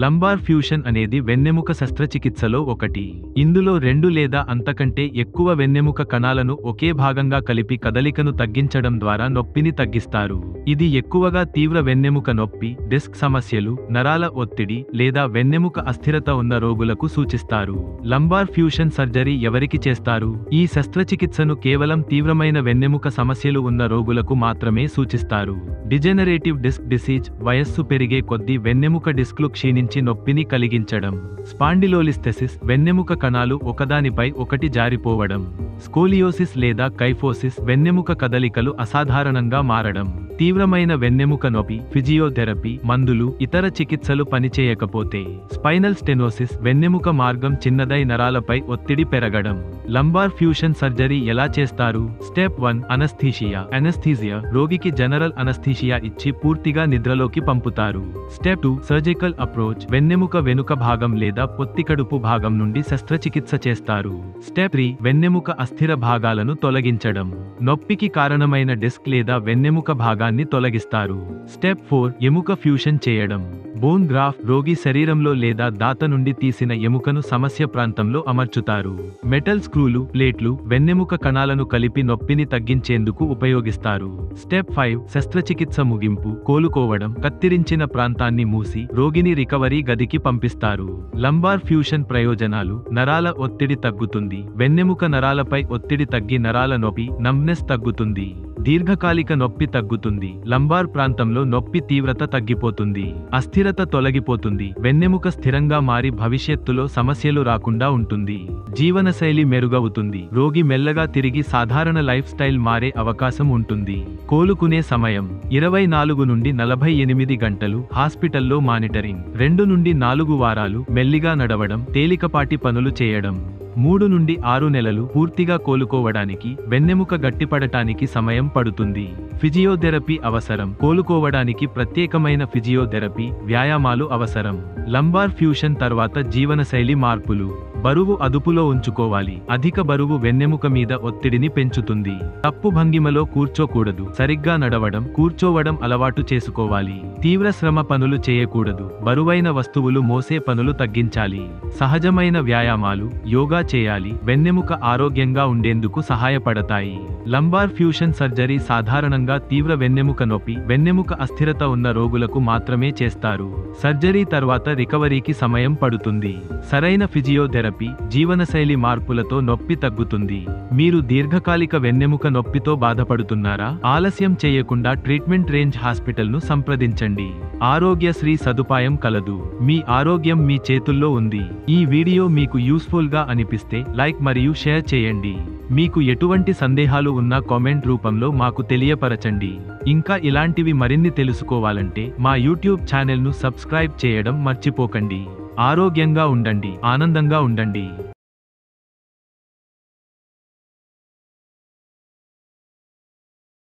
Lumbar fusion అనేది వెన్నెముక శస్త్రచికిత్సలో ఒకటి. ఇందులో 2 లేదా అంతకంటే ఎక్కువ వెన్నెముక కణాలను ఒకే భాగంగా కలిపి కదలికను తగ్గించడం ద్వారా నొప్పిని తగ్గిస్తారు. ఇది ఎక్కువగా తీవ్ర వెన్నెముక నొప్పి, డిస్క్ సమస్యలు, నరాల ఒత్తిడి లేదా వెన్నెముక అస్థిరత ఉన్న రోగులకు సూచిస్తారు. లంబార్ ఫ్యూషన్ సర్జరీ ఎవరికి చేస్తారు? ఈ శస్త్రచికిత్సను కేవలం తీవ్రమైన వెన్నెముక సమస్యలు ఉన్న రోగులకు మాత్రమే సూచిస్తారు. డిజెనరేటివ్ డిస్క్ డిసీజ్, వయస్సు పెరిగే కొద్దీ వెన్నెముక డిస్క్లు క్షీణించి నొప్పిని కలిగించడం. స్పాండిలోలిస్థెసిస్, వెన్నెముక కణాలు ఒకదానిపై ఒకటి జారిపోవడం. స్కోలియోసిస్ లేదా కైఫోసిస్, వెన్నెముక కదలికలు అసాధారణంగా మారడం. తీవ్రమైన వెన్నెముక నొప్పి, ఫిజియోథెరపీ, మందులు, ఇతర చికిత్సలు పనిచేయకపోతే. స్పైనల్ స్టెనోసిస్, వెన్నెముక మార్గం చిన్నదై నరాలపై ఒత్తిడి పెరగడం. లంబార్ ఫ్యూషన్ సర్జరీ ఎలా చేస్తారు? స్టెప్ 1 అనస్థీషియా, రోగికి జనరల్ అనస్థీషియా ఇచ్చి పూర్తిగా నిద్రలోకి పంపుతారు. స్టెప్ 2 సర్జికల్ అప్రోచ్, వెన్నెముక వెనుక భాగం లేదా పొత్తికడుపు భాగం నుండి శస్త్రచికిత్స చేస్తారు. స్టెప్ 3 వెన్నెముక అస్థిర భాగాలను తొలగించడం. నొప్పికి కారణమైన డిస్క్ లేదా వెన్నెముక భాగాన్ని తొలగిస్తారు. స్టెప్ 4 ఎముక ఫ్యూషన్ చేయడం. బోన్ గ్రాఫ్ట్, రోగి శరీరంలో లేదా దాత నుండి తీసిన ఎముకను సమస్య ప్రాంతంలో అమర్చుతారు. మెటల్ స్క్రూలు, ప్లేట్లు, వెన్నెముక కణాలను కలిపి నొప్పిని తగ్గించేందుకు ఉపయోగిస్తారు. స్టెప్ 5 శస్త్రచికిత్స ముగింపు, కోలుకోవడం. కత్తిరించిన ప్రాంతాన్ని మూసి రోగిని రికవరీ గదికి పంపిస్తారు. లంబార్ ఫ్యూషన్ ప్రయోజనాలు: నరాల ఒత్తిడి తగ్గుతుంది. వెన్నెముక నరాలపై ఒత్తిడి తగ్గి నరాల నొప్పి, నంబ్నెస్ తగ్గుతుంది. దీర్ఘకాలిక నొప్పి తగ్గుతుంది. లంబార్ ప్రాంతంలో నొప్పి తీవ్రత తగ్గిపోతుంది. అస్థిరత తొలగిపోతుంది. వెన్నెముక స్థిరంగా మారి భవిష్యత్తులో సమస్యలు రాకుండా ఉంటుంది. జీవనశైలి మెరుగవుతుంది. రోగి మెల్లగా తిరిగి సాధారణ లైఫ్ స్టైల్ మారే అవకాశం ఉంటుంది. కోలుకునే సమయం 24 నుండి 48 గంటలు. హాస్పిటల్లో మానిటరింగ్ 2 నుండి 4 వారాలు. మెల్లిగా నడవడం, తేలికపాటి పనులు చేయడం. 3 నుండి 6 నెలలు. పూర్తిగా కోలుకోవడానికి, వెన్నెముక గట్టిపడటానికి సమయం పడుతుంది. ఫిజియోథెరపీ అవసరం. కోలుకోవడానికి ప్రత్యేకమైన ఫిజియోథెరపీ, వ్యాయామాలు అవసరం. లంబార్ ఫ్యూషన్ తర్వాత జీవనశైలి మార్పులు. బరువు అదుపులో ఉంచుకోవాలి. అధిక బరువు వెన్నెముక మీద ఒత్తిడిని పెంచుతుంది. తప్పు భంగిమలో కూర్చోకూడదు. సరిగ్గా నడవడం, కూర్చోవడం అలవాటు చేసుకోవాలి. తీవ్ర శ్రమ పనులు చేయకూడదు. బరువైన వస్తువులు మోసే పనులు తగ్గించాలి. సహజమైన వ్యాయామాలు, యోగా చేయాలి. వెన్నెముక ఆరోగ్యంగా ఉండేందుకు సహాయపడతాయి. లంబార్ ఫ్యూషన్ సర్జరీ సాధారణంగా తీవ్ర వెన్నెముక నొప్పి, వెన్నెముక అస్థిరత ఉన్న రోగులకు మాత్రమే చేస్తారు. సర్జరీ తర్వాత రికవరీకి సమయం పడుతుంది. సరైన ఫిజియోథెరపీ, జీవనశైలి మార్పులతో నొప్పి తగ్గుతుంది. మీరు దీర్ఘకాలిక వెన్నెముక నొప్పితో బాధపడుతున్నారా? ఆలస్యం చేయకుండా ట్రీట్మెంట్ రేంజ్ హాస్పిటల్ను సంప్రదించండి. ఆరోగ్యశ్రీ సదుపాయం కలదు. మీ ఆరోగ్యం మీ చేతుల్లో ఉంది. ఈ వీడియో మీకు యూస్ఫుల్ గా అనిపిస్తే లైక్ మరియు షేర్ చేయండి. మీకు ఎటువంటి సందేహాలు ఉన్నా కామెంట్ రూపంలో మాకు తెలియపరచండి. ఇంకా ఇలాంటివి మరిన్ని తెలుసుకోవాలంటే మా యూట్యూబ్ ఛానల్ను సబ్స్క్రైబ్ చేయడం మర్చిపోకండి. ఆరోగ్యంగా ఉండండి, ఆనందంగా ఉండండి.